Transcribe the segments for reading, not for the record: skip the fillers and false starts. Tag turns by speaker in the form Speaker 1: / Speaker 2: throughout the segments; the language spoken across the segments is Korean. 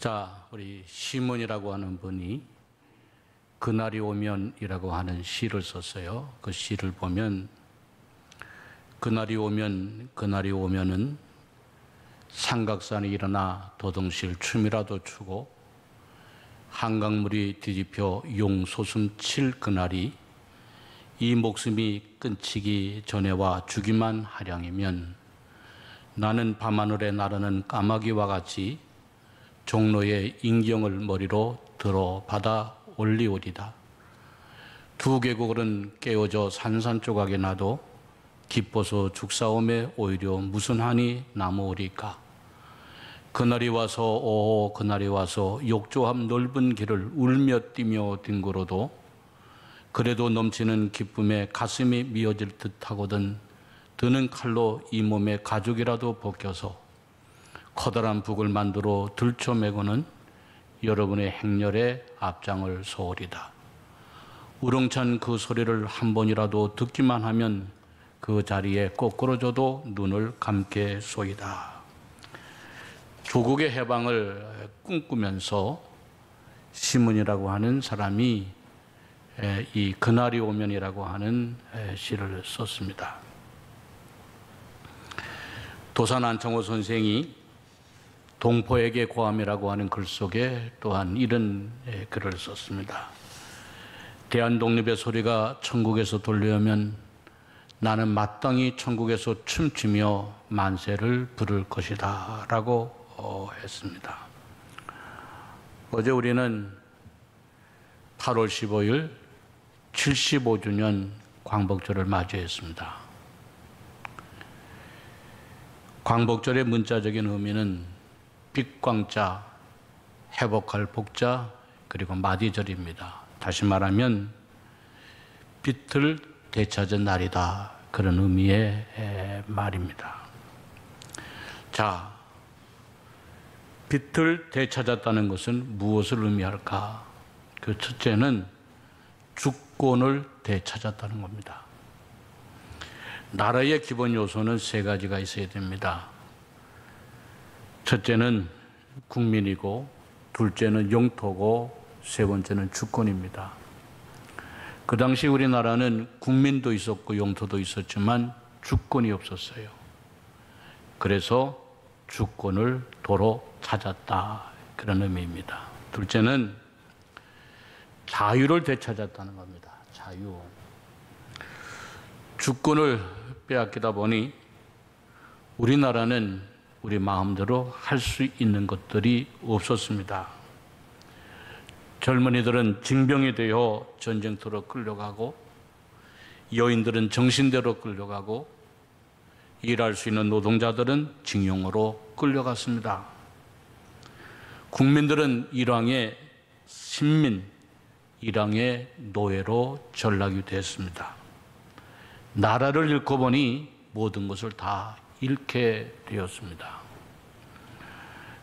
Speaker 1: 자, 우리 시몬이라고 하는 분이 그날이 오면이라고 하는 시를 썼어요. 그 시를 보면 그날이 오면은 삼각산이 일어나 도동실 춤이라도 추고 한강물이 뒤집혀 용소숨 칠 그날이 이 목숨이 끊기기 전에 와 주기만 하량이면 나는 밤하늘에 나르는 까마귀와 같이 종로의 인경을 머리로 들어 받아 올리오리다. 두 계곡은 깨어져 산산조각에 나도 기뻐서 죽사옴에 오히려 무슨 한이 남으오리까. 그날이 와서 오 그날이 와서 욕조함 넓은 길을 울며 뛰며 뒹굴어도 그래도 넘치는 기쁨에 가슴이 미어질 듯하거든 드는 칼로 이 몸의 가죽이라도 벗겨서 커다란 북을 만들어 들쳐매고는 여러분의 행렬에 앞장을 서오리다. 우렁찬 그 소리를 한 번이라도 듣기만 하면 그 자리에 꼬꾸러져도 눈을 감겠소이다. 조국의 해방을 꿈꾸면서 시몬이라고 하는 사람이 이 그날이 오면이라고 하는 시를 썼습니다. 도산 안창호 선생이 동포에게 고함이라고 하는 글 속에 또한 이런 글을 썼습니다. 대한독립의 소리가 천국에서 들려오면 나는 마땅히 천국에서 춤추며 만세를 부를 것이다 라고 했습니다. 어제 우리는 8월 15일 75주년 광복절을 맞이했습니다. 광복절의 문자적인 의미는 빛광자, 회복할 복자, 그리고 맞이절입니다. 다시 말하면 빛을 되찾은 날이다. 그런 의미의 말입니다. 자, 빛을 되찾았다는 것은 무엇을 의미할까? 그 첫째는 주권을 되찾았다는 겁니다. 나라의 기본 요소는 세 가지가 있어야 됩니다. 첫째는 국민이고, 둘째는 영토고, 세 번째는 주권입니다. 그 당시 우리나라는 국민도 있었고 영토도 있었지만 주권이 없었어요. 그래서 주권을 도로 찾았다. 그런 의미입니다. 둘째는 자유를 되찾았다는 겁니다. 자유. 주권을 빼앗기다 보니 우리나라는 우리 마음대로 할 수 있는 것들이 없었습니다. 젊은이들은 징병이 되어 전쟁터로 끌려가고 여인들은 정신대로 끌려가고 일할 수 있는 노동자들은 징용으로 끌려갔습니다. 국민들은 일왕의 신민, 일왕의 노예로 전락이 됐습니다. 나라를 잃고 보니 모든 것을 다 잃게 되었습니다.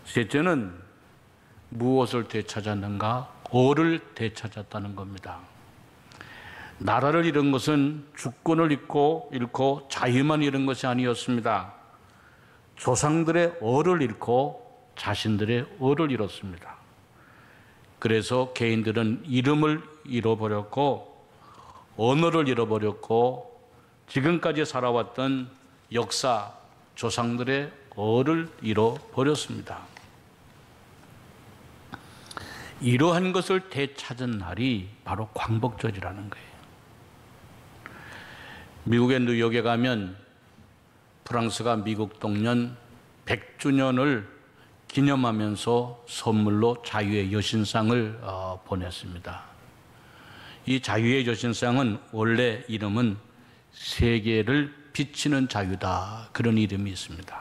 Speaker 1: 셋째는 무엇을 되찾았는가? 어를 되찾았다는 겁니다. 나라를 잃은 것은 주권을 잃고 자유만 잃은 것이 아니었습니다. 조상들의 어를 잃고 자신들의 어를 잃었습니다. 그래서 개인들은 이름을 잃어버렸고 언어를 잃어버렸고 지금까지 살아왔던 역사, 조상들의 어를 잃어버렸습니다. 이러한 것을 되찾은 날이 바로 광복절이라는 거예요. 미국의 뉴욕에 가면 프랑스가 미국 동년 100주년을 기념하면서 선물로 자유의 여신상을 보냈습니다. 이 자유의 여신상은 원래 이름은 세계를 비치는 자유다. 그런 이름이 있습니다.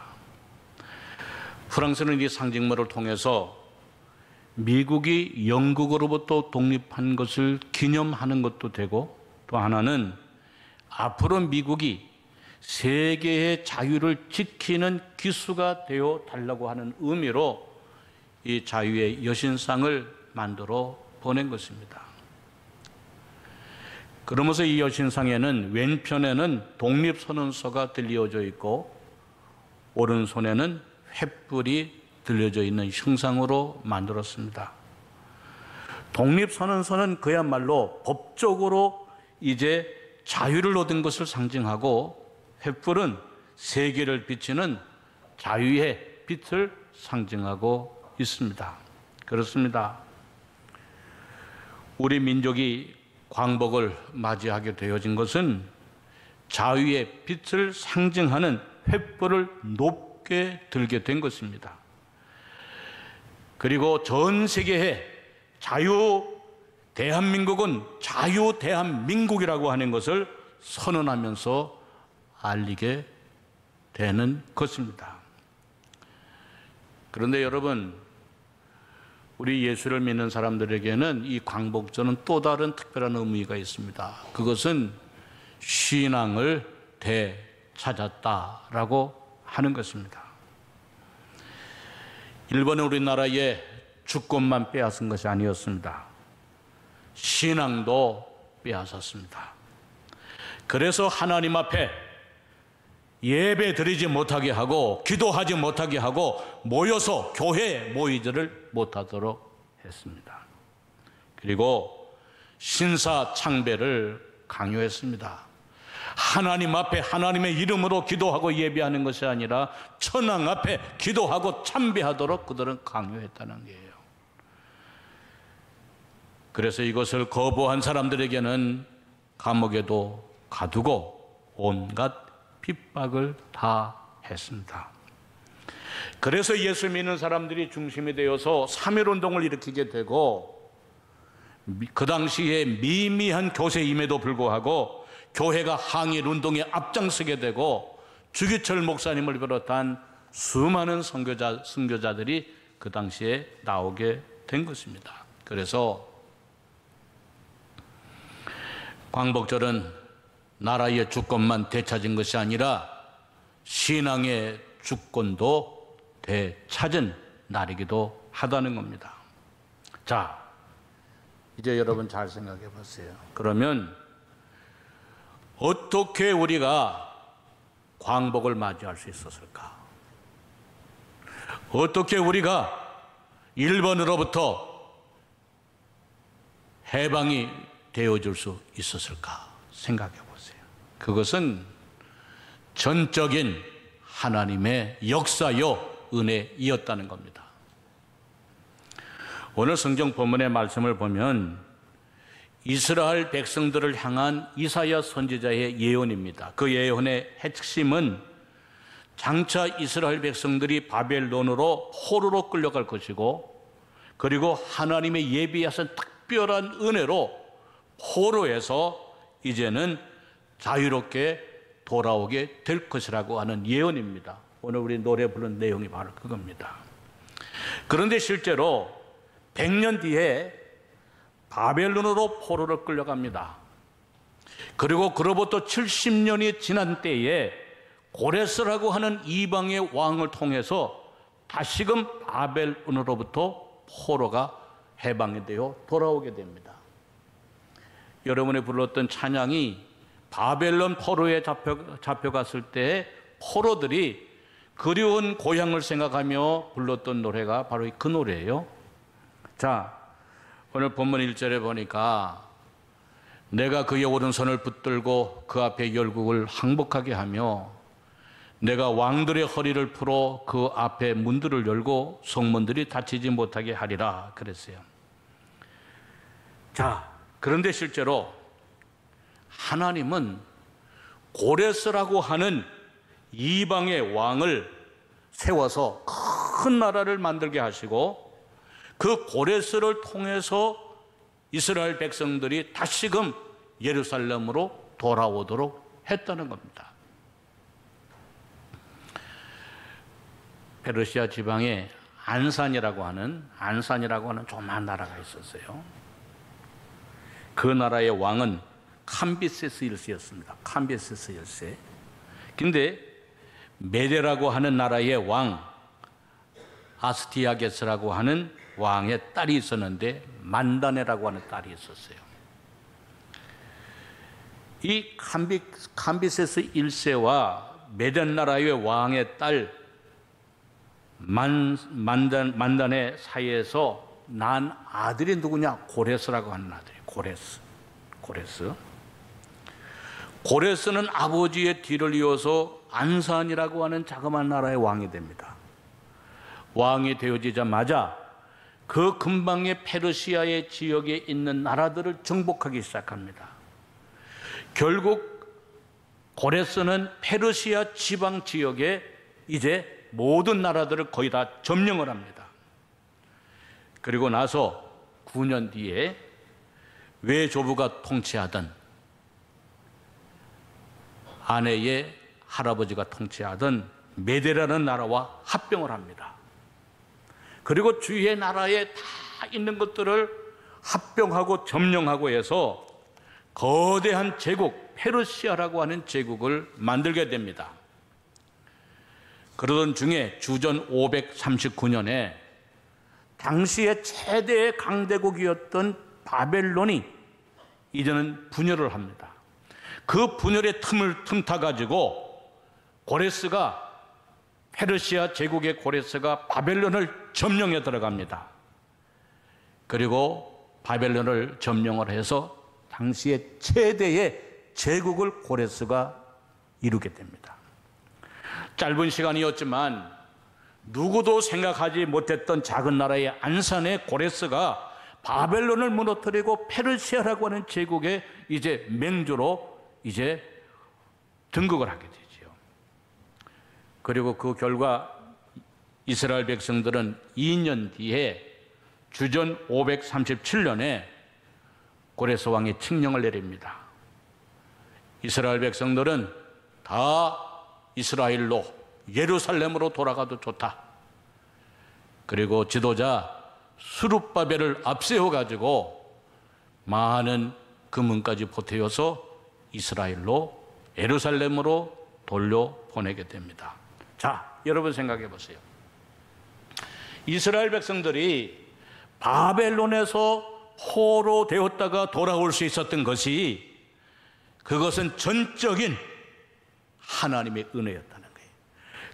Speaker 1: 프랑스는 이 상징물을 통해서 미국이 영국으로부터 독립한 것을 기념하는 것도 되고 또 하나는 앞으로 미국이 세계의 자유를 지키는 기수가 되어 달라고 하는 의미로 이 자유의 여신상을 만들어 보낸 것입니다. 그러면서 이 여신상에는 왼편에는 독립선언서가 들려져 있고 오른손에는 횃불이 들려져 있는 형상으로 만들었습니다. 독립선언서는 그야말로 법적으로 이제 자유를 얻은 것을 상징하고, 횃불은 세계를 비치는 자유의 빛을 상징하고 있습니다. 그렇습니다. 우리 민족이 광복을 맞이하게 되어진 것은 자유의 빛을 상징하는 횃불을 높게 들게 된 것입니다. 그리고 전 세계에 대한민국은 자유 대한민국이라고 하는 것을 선언하면서 알리게 되는 것입니다. 그런데 여러분, 우리 예수를 믿는 사람들에게는 이 광복절은 또 다른 특별한 의미가 있습니다. 그것은 신앙을 되찾았다라고 하는 것입니다. 일본은 우리나라의 주권만 빼앗은 것이 아니었습니다. 신앙도 빼앗았습니다. 그래서 하나님 앞에 예배 드리지 못하게 하고 기도하지 못하게 하고 모여서 교회에 모이지를 못하도록 했습니다. 그리고 신사창배를 강요했습니다. 하나님 앞에 하나님의 이름으로 기도하고 예배하는 것이 아니라 천황 앞에 기도하고 참배하도록 그들은 강요했다는 거예요. 그래서 이것을 거부한 사람들에게는 감옥에도 가두고 온갖 핍박을 다 했습니다. 그래서 예수 믿는 사람들이 중심이 되어서 3.1운동을 일으키게 되고, 그 당시에 미미한 교세임에도 불구하고 교회가 항일운동에 앞장서게 되고, 주기철 목사님을 비롯한 수많은 선교자들이 그 당시에 나오게 된 것입니다. 그래서 광복절은 나라의 주권만 되찾은 것이 아니라 신앙의 주권도 되찾은 날이기도 하다는 겁니다. 자, 이제 여러분 잘 생각해 보세요. 그러면 어떻게 우리가 광복을 맞이할 수 있었을까? 어떻게 우리가 일본으로부터 해방이 되어줄 수 있었을까? 생각해 보세요. 그것은 전적인 하나님의 역사요 은혜이었다는 겁니다. 오늘 성경 본문의 말씀을 보면 이스라엘 백성들을 향한 이사야 선지자의 예언입니다. 그 예언의 핵심은 장차 이스라엘 백성들이 바벨론으로 포로로 끌려갈 것이고, 그리고 하나님의 예비하신 특별한 은혜로 포로에서 이제는 자유롭게 돌아오게 될 것이라고 하는 예언입니다. 오늘 우리 노래 부른 내용이 바로 그겁니다. 그런데 실제로 100년 뒤에 바벨론으로 포로를 끌려갑니다. 그리고 그로부터 70년이 지난 때에 고레스라고 하는 이방의 왕을 통해서 다시금 바벨론으로부터 포로가 해방이 되어 돌아오게 됩니다. 여러분이 불렀던 찬양이 바벨론 포로에 잡혀갔을 때 포로들이 그리운 고향을 생각하며 불렀던 노래가 바로 그 노래예요. 자, 오늘 본문 1절에 보니까 내가 그의 오른손을 붙들고 그 앞에 열국을 항복하게 하며 내가 왕들의 허리를 풀어 그 앞에 문들을 열고 성문들이 닫히지 못하게 하리라 그랬어요. 자, 그런데 실제로 하나님은 고레스라고 하는 이방의 왕을 세워서 큰 나라를 만들게 하시고, 그 고레스를 통해서 이스라엘 백성들이 다시금 예루살렘으로 돌아오도록 했다는 겁니다. 페르시아 지방에 안산이라고 하는 조그만 나라가 있었어요. 그 나라의 왕은 캄비세스 1세였습니다. 캄비세스 1세. 근데 메데라고 하는 나라의 왕 아스티아게스라고 하는 왕의 딸이 있었는데 만다네라고 하는 딸이 있었어요. 이 캄비세스 1세와 메데 나라의 왕의 딸 만단의 사이에서 난 아들이 누구냐? 고레스라고 하는 아들이. 고레스는 아버지의 뒤를 이어서 안산이라고 하는 자그마한 나라의 왕이 됩니다. 왕이 되어지자마자 그 근방의 페르시아의 지역에 있는 나라들을 정복하기 시작합니다. 결국 고레스는 페르시아 지방 지역에 이제 모든 나라들을 거의 다 점령을 합니다. 그리고 나서 9년 뒤에 외조부가 통치하던 아내의 할아버지가 통치하던 메데라는 나라와 합병을 합니다. 그리고 주위의 나라에 다 있는 것들을 합병하고 점령하고 해서 거대한 제국, 페르시아라고 하는 제국을 만들게 됩니다. 그러던 중에 주전 539년에 당시의 최대의 강대국이었던 바벨론이 이제는 분열을 합니다. 그 분열의 틈을 틈타가지고 페르시아 제국의 고레스가 바벨론을 점령해 들어갑니다. 그리고 바벨론을 점령을 해서 당시의 최대의 제국을 고레스가 이루게 됩니다. 짧은 시간이었지만 누구도 생각하지 못했던 작은 나라의 안산의 고레스가 바벨론을 무너뜨리고 페르시아라고 하는 제국의 이제 맹주로 이제 등극을 하게 되죠. 그리고 그 결과 이스라엘 백성들은 2년 뒤에 주전 537년에 고레스 왕이 칙령을 내립니다. 이스라엘 백성들은 다 이스라엘로 예루살렘으로 돌아가도 좋다. 그리고 지도자 스룹바벨을 앞세워 가지고 많은 금은까지 보태어서 이스라엘로 예루살렘으로 돌려보내게 됩니다. 자, 여러분 생각해 보세요. 이스라엘 백성들이 바벨론에서 포로되었다가 돌아올 수 있었던 것이 그것은 전적인 하나님의 은혜였다는 거예요.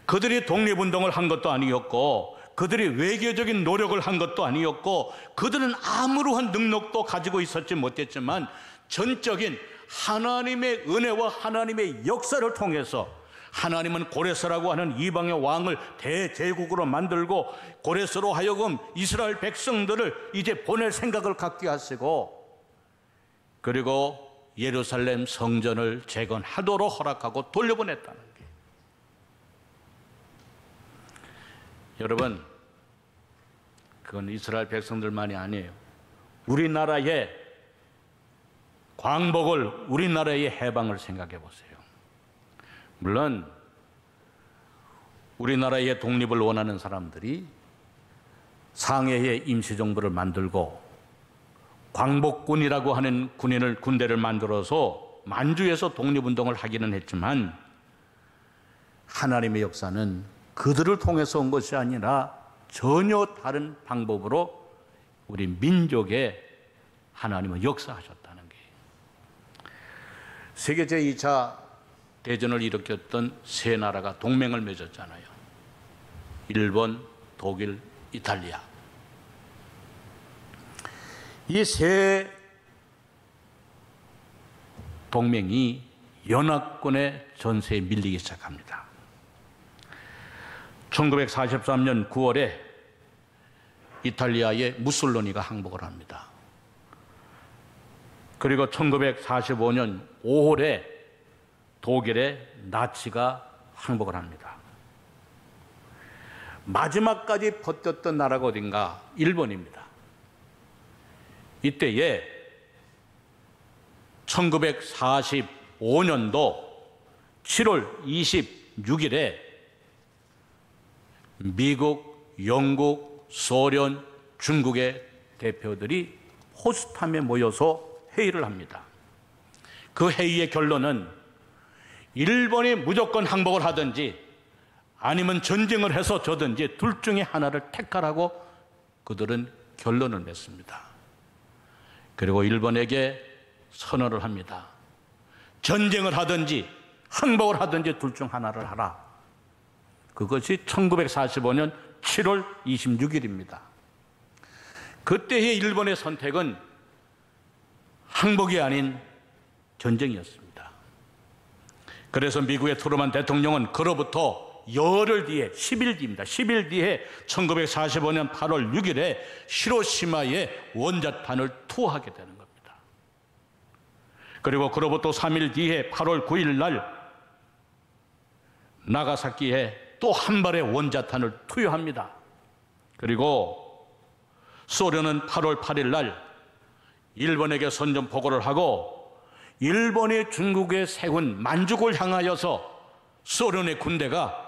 Speaker 1: 그들이 독립운동을 한 것도 아니었고 그들이 외교적인 노력을 한 것도 아니었고 그들은 아무런 능력도 가지고 있었지 못했지만 전적인 하나님의 은혜와 하나님의 역사를 통해서 하나님은 고레스라고 하는 이방의 왕을 대제국으로 만들고 고레스로 하여금 이스라엘 백성들을 이제 보낼 생각을 갖게 하시고 그리고 예루살렘 성전을 재건하도록 허락하고 돌려보냈다는 게. 여러분, 그건 이스라엘 백성들만이 아니에요. 우리나라의 광복을, 우리나라의 해방을 생각해 보세요. 물론 우리나라의 독립을 원하는 사람들이 상해에 임시정부를 만들고 광복군이라고 하는 군대를 만들어서 만주에서 독립운동을 하기는 했지만 하나님의 역사는 그들을 통해서 온 것이 아니라 전혀 다른 방법으로 우리 민족에 하나님은 역사하셨다는 게. 세계 제2차 대전을 일으켰던 세 나라가 동맹을 맺었잖아요. 일본, 독일, 이탈리아. 이 세 동맹이 연합군의 전세에 밀리기 시작합니다. 1943년 9월에 이탈리아의 무솔로니가 항복을 합니다. 그리고 1945년 5월에 독일의 나치가 항복을 합니다. 마지막까지 버텼던 나라가 어딘가? 일본입니다. 이때에 1945년도 7월 26일에 미국, 영국, 소련, 중국의 대표들이 포츠담에 모여서 회의를 합니다. 그 회의의 결론은 일본이 무조건 항복을 하든지 아니면 전쟁을 해서 져든지 둘 중에 하나를 택하라고 그들은 결론을 냈습니다. 그리고 일본에게 선언을 합니다. 전쟁을 하든지 항복을 하든지 둘 중 하나를 하라. 그것이 1945년 7월 26일입니다. 그때의 일본의 선택은 항복이 아닌 전쟁이었습니다. 그래서 미국의 트루먼 대통령은 그로부터 열흘 뒤에 10일 뒤입니다. 10일 뒤에 1945년 8월 6일에 히로시마에 원자탄을 투하하게 되는 겁니다. 그리고 그로부터 3일 뒤에 8월 9일 날 나가사키에 또 한 발의 원자탄을 투여합니다. 그리고 소련은 8월 8일 날 일본에게 선전포고를 하고 일본이 중국에 세운 만주국을 향하여서 소련의 군대가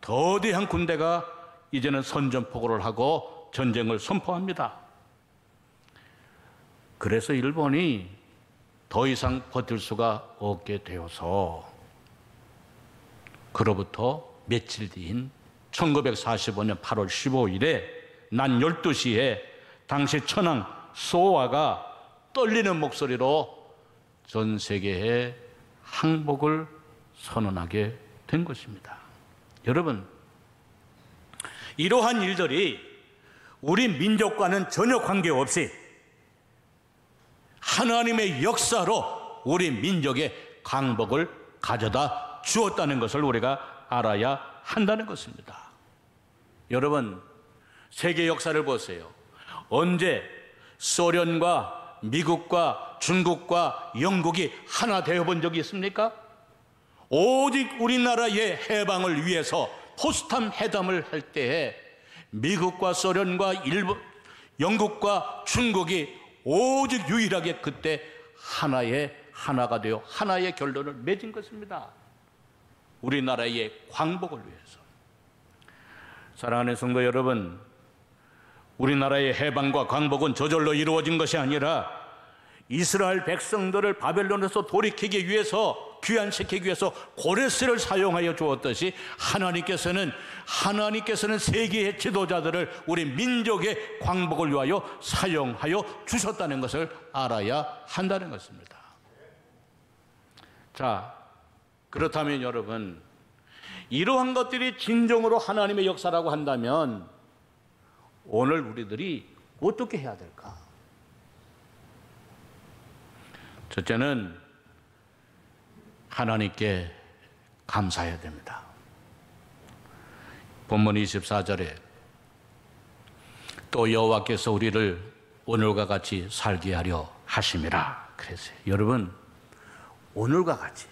Speaker 1: 더대한 군대가 이제는 선전포고를 하고 전쟁을 선포합니다. 그래서 일본이 더 이상 버틸 수가 없게 되어서 그로부터 며칠 뒤인 1945년 8월 15일에 낮 12시에 당시 천황 소와가 떨리는 목소리로 전 세계에 항복을 선언하게 된 것입니다. 여러분, 이러한 일들이 우리 민족과는 전혀 관계없이 하나님의 역사로 우리 민족의 강복을 가져다 주었다는 것을 우리가 알아야 한다는 것입니다. 여러분, 세계 역사를 보세요. 언제 소련과 미국과 중국과 영국이 하나 되어 본 적이 있습니까? 오직 우리나라의 해방을 위해서 포츠담 회담을 할 때에 미국과 소련과 일본, 영국과 중국이 오직 유일하게 그때 하나가 되어 하나의 결론을 맺은 것입니다. 우리나라의 광복을 위해서. 사랑하는 성도 여러분, 우리나라의 해방과 광복은 저절로 이루어진 것이 아니라 이스라엘 백성들을 바벨론에서 돌이키기 위해서, 귀환시키기 위해서 고레스를 사용하여 주었듯이 하나님께서는 세계의 지도자들을 우리 민족의 광복을 위하여 사용하여 주셨다는 것을 알아야 한다는 것입니다. 자, 그렇다면 여러분, 이러한 것들이 진정으로 하나님의 역사라고 한다면 오늘 우리들이 어떻게 해야 될까? 첫째는 하나님께 감사해야 됩니다. 본문 24절에 또 여호와께서 우리를 오늘과 같이 살게 하려 하심이라 그랬어요. 여러분, 오늘과 같이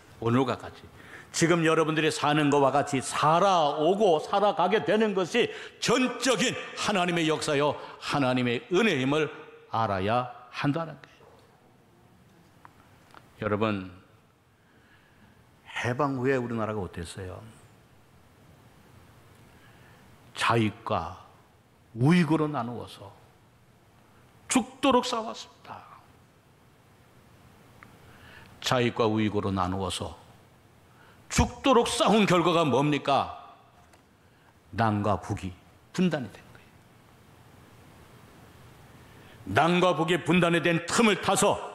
Speaker 1: 지금 여러분들이 사는 것과 같이 살아오고 살아가게 되는 것이 전적인 하나님의 역사요, 하나님의 은혜임을 알아야 한다는 거예요. 여러분, 해방 후에 우리나라가 어땠어요? 좌익과 우익으로 나누어서 죽도록 싸웠습니다. 좌익과 우익으로 나누어서 죽도록 싸운 결과가 뭡니까? 남과 북이 분단이 된 거예요. 남과 북이 분단이 된 틈을 타서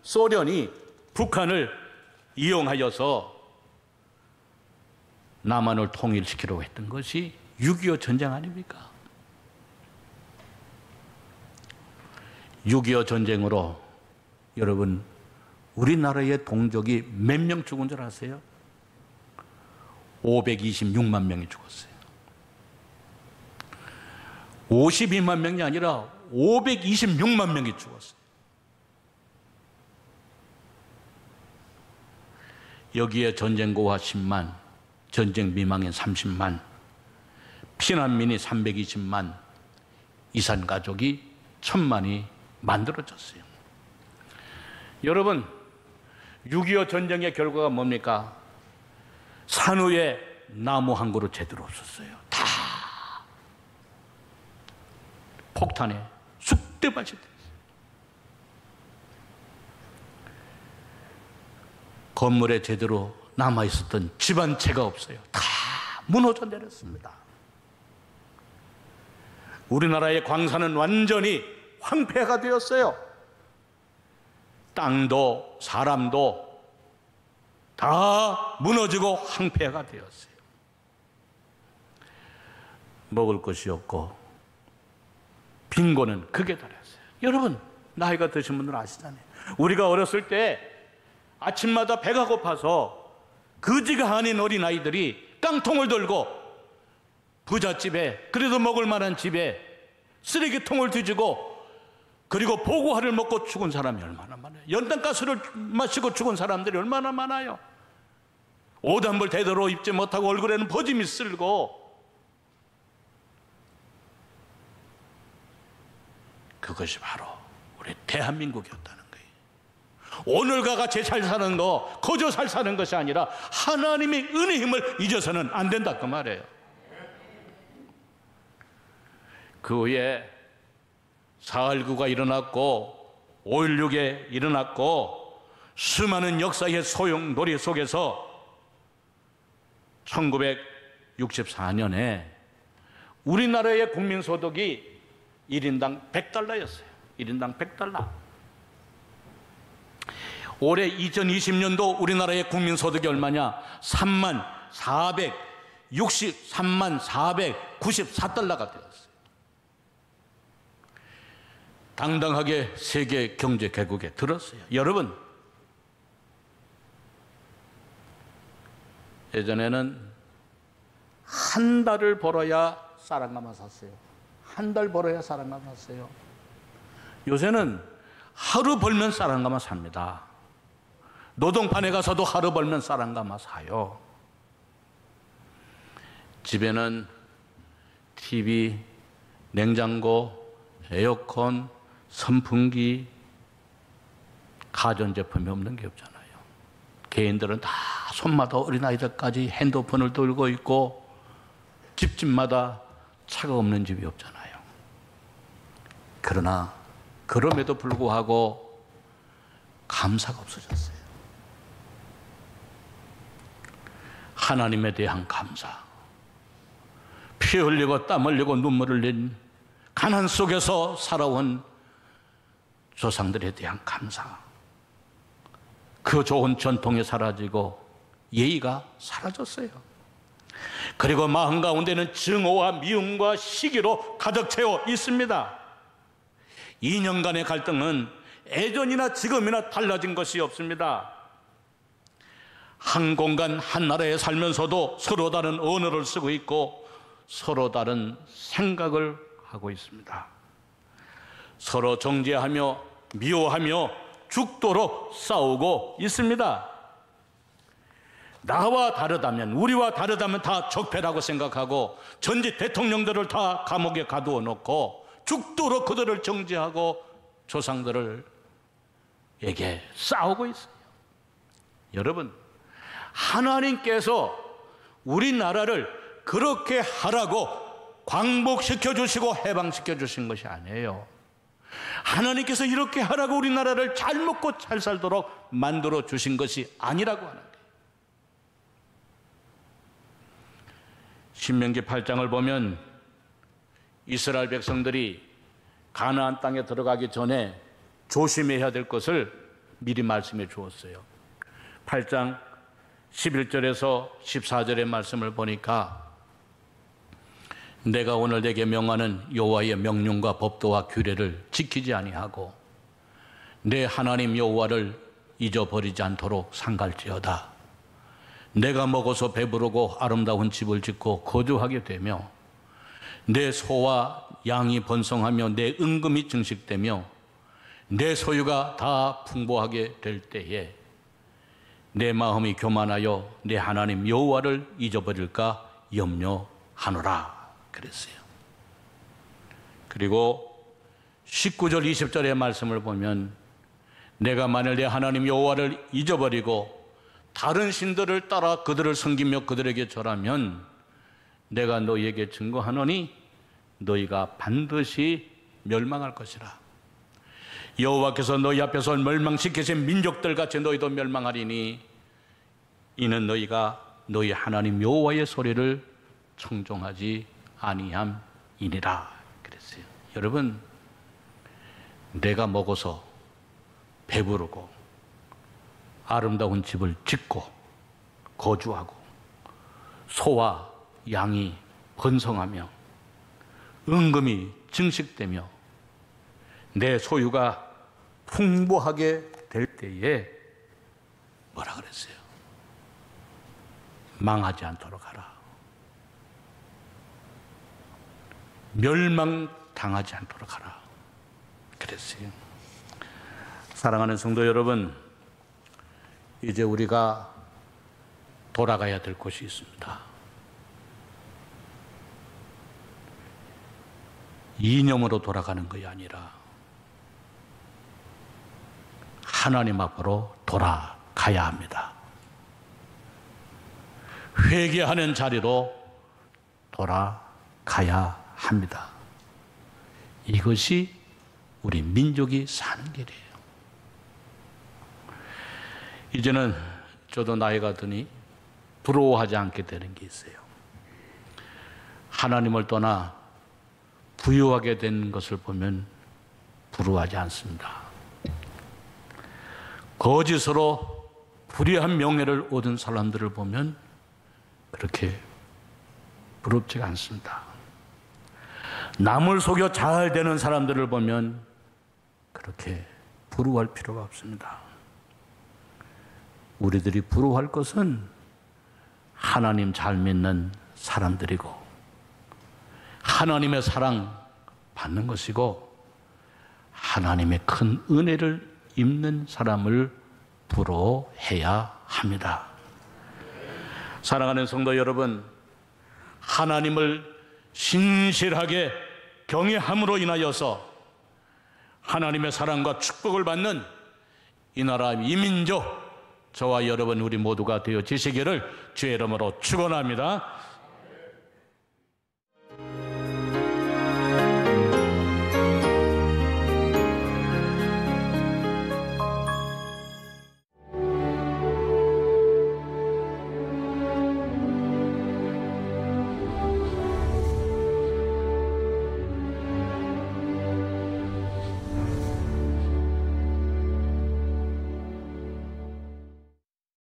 Speaker 1: 소련이 북한을 이용하여서 남한을 통일시키려고 했던 것이 6.25 전쟁 아닙니까? 6.25 전쟁으로 여러분, 우리나라의 동족이 몇 명 죽은 줄 아세요? 526만 명이 죽었어요. 52만 명이 아니라 526만 명이 죽었어요. 여기에 전쟁고와 10만, 전쟁 미망인 30만, 피난민이 320만, 이산가족이 1000만이 만들어졌어요. 여러분, 6.25 전쟁의 결과가 뭡니까? 산후에 나무 한 그루 제대로 없었어요. 다 폭탄에 쑥대밭이 됐어요. 건물에 제대로 남아있었던 집 한 채가 없어요. 다 무너져 내렸습니다. 우리나라의 광산은 완전히 황폐가 되었어요. 땅도 사람도 다 무너지고 황폐가 되었어요. 먹을 것이 없고 빈곤은 극에 달했어요. 여러분, 나이가 드신 분들은 아시잖아요. 우리가 어렸을 때 아침마다 배가 고파서 거지가 아닌 어린아이들이 깡통을 들고 부잣집에, 그래도 먹을 만한 집에 쓰레기통을 뒤지고, 그리고 보고화를 먹고 죽은 사람이 얼마나 많아요. 연탄가스를 마시고 죽은 사람들이 얼마나 많아요. 오단불 제대로 입지 못하고 얼굴에는 버짐이 쓸고. 그것이 바로 우리 대한민국이었다는 거예요. 오늘과 같이 잘 사는 거, 거저 잘 사는 것이 아니라 하나님의 은혜의 힘을 잊어서는 안 된다, 그 말이에요. 그 후에 4.19가 일어났고 5.16에 일어났고 수많은 역사의 소용돌이 속에서 1964년에 우리나라의 국민소득이 1인당 100달러였어요. 1인당 100달러. 올해 2020년도 우리나라의 국민소득이 얼마냐? 34,494달러가 되었어요. 당당하게 세계 경제 개국에 들었어요. 여러분, 예전에는 한 달을 벌어야 쌀1가마 샀어요. 한 달 벌어야 쌀1가마 샀어요. 요새는 하루 벌면 쌀1가마 삽니다. 노동판에 가서도 하루 벌면 쌀1가마 사요. 집에는 TV, 냉장고, 에어컨, 선풍기, 가전제품이 없는 게 없잖아요. 개인들은 다 손마다 어린아이들까지 핸드폰을 들고 있고 집집마다 차가 없는 집이 없잖아요. 그러나 그럼에도 불구하고 감사가 없어졌어요. 하나님에 대한 감사, 피 흘리고 땀 흘리고 눈물을 흘린 가난 속에서 살아온 조상들에 대한 감사, 그 좋은 전통이 사라지고 예의가 사라졌어요. 그리고 마음 가운데는 증오와 미움과 시기로 가득 채워 있습니다. 2년간의 갈등은 예전이나 지금이나 달라진 것이 없습니다. 한 공간 한 나라에 살면서도 서로 다른 언어를 쓰고 있고 서로 다른 생각을 하고 있습니다. 서로 정죄하며 미워하며 죽도록 싸우고 있습니다. 나와 다르다면, 우리와 다르다면 다 적폐라고 생각하고 전직 대통령들을 다 감옥에 가두어 놓고 죽도록 그들을 정죄하고 조상들에게 싸우고 있어요. 여러분, 하나님께서 우리나라를 그렇게 하라고 광복시켜 주시고 해방시켜 주신 것이 아니에요. 하나님께서 이렇게 하라고 우리나라를 잘 먹고 잘 살도록 만들어 주신 것이 아니라고 하는 거예요. 신명기 8장을 보면 이스라엘 백성들이 가나안 땅에 들어가기 전에 조심해야 될 것을 미리 말씀해 주었어요. 8장 11절에서 14절의 말씀을 보니까 내가 오늘 내게 명하는 여호와의 명령과 법도와 규례를 지키지 아니하고 내 하나님 여호와를 잊어버리지 않도록 삼갈지어다. 내가 먹어서 배부르고 아름다운 집을 짓고 거주하게 되며 내 소와 양이 번성하며 내 은금이 증식되며 내 소유가 다 풍부하게 될 때에 내 마음이 교만하여 내 하나님 여호와를 잊어버릴까 염려하노라 그랬어요. 그리고 19절 20절의 말씀을 보면 내가 만일 내 하나님 여호와를 잊어버리고 다른 신들을 따라 그들을 섬기며 그들에게 절하면 내가 너희에게 증거하노니 너희가 반드시 멸망할 것이라. 여호와께서 너희 앞에서 멸망시키신 민족들같이 너희도 멸망하리니 이는 너희가 너희 하나님 여호와의 소리를 청종하지 아니함이니라 그랬어요. 여러분, 내가 먹어서 배부르고 아름다운 집을 짓고 거주하고 소와 양이 번성하며 은금이 증식되며 내 소유가 풍부하게 될 때에 뭐라 그랬어요? 망하지 않도록 하라. 멸망당하지 않도록 하라. 그랬어요. 사랑하는 성도 여러분, 이제 우리가 돌아가야 될 곳이 있습니다. 이념으로 돌아가는 것이 아니라 하나님 앞으로 돌아가야 합니다. 회개하는 자리로 돌아가야 합니다. 이것이 우리 민족이 사는 길이에요. 이제는 저도 나이가 드니 부러워하지 않게 되는 게 있어요. 하나님을 떠나 부유하게 된 것을 보면 부러워하지 않습니다. 거짓으로 불의한 명예를 얻은 사람들을 보면 그렇게 부럽지가 않습니다. 남을 속여 잘 되는 사람들을 보면 그렇게 부러워할 필요가 없습니다. 우리들이 부러워할 것은 하나님 잘 믿는 사람들이고 하나님의 사랑 받는 것이고 하나님의 큰 은혜를 입는 사람을 부러워해야 합니다. 사랑하는 성도 여러분, 하나님을 신실하게 경외함으로 인하여서 하나님의 사랑과 축복을 받는 이 나라 이민족 저와 여러분 우리 모두가 되어지시기를 주의 이름으로 축원합니다.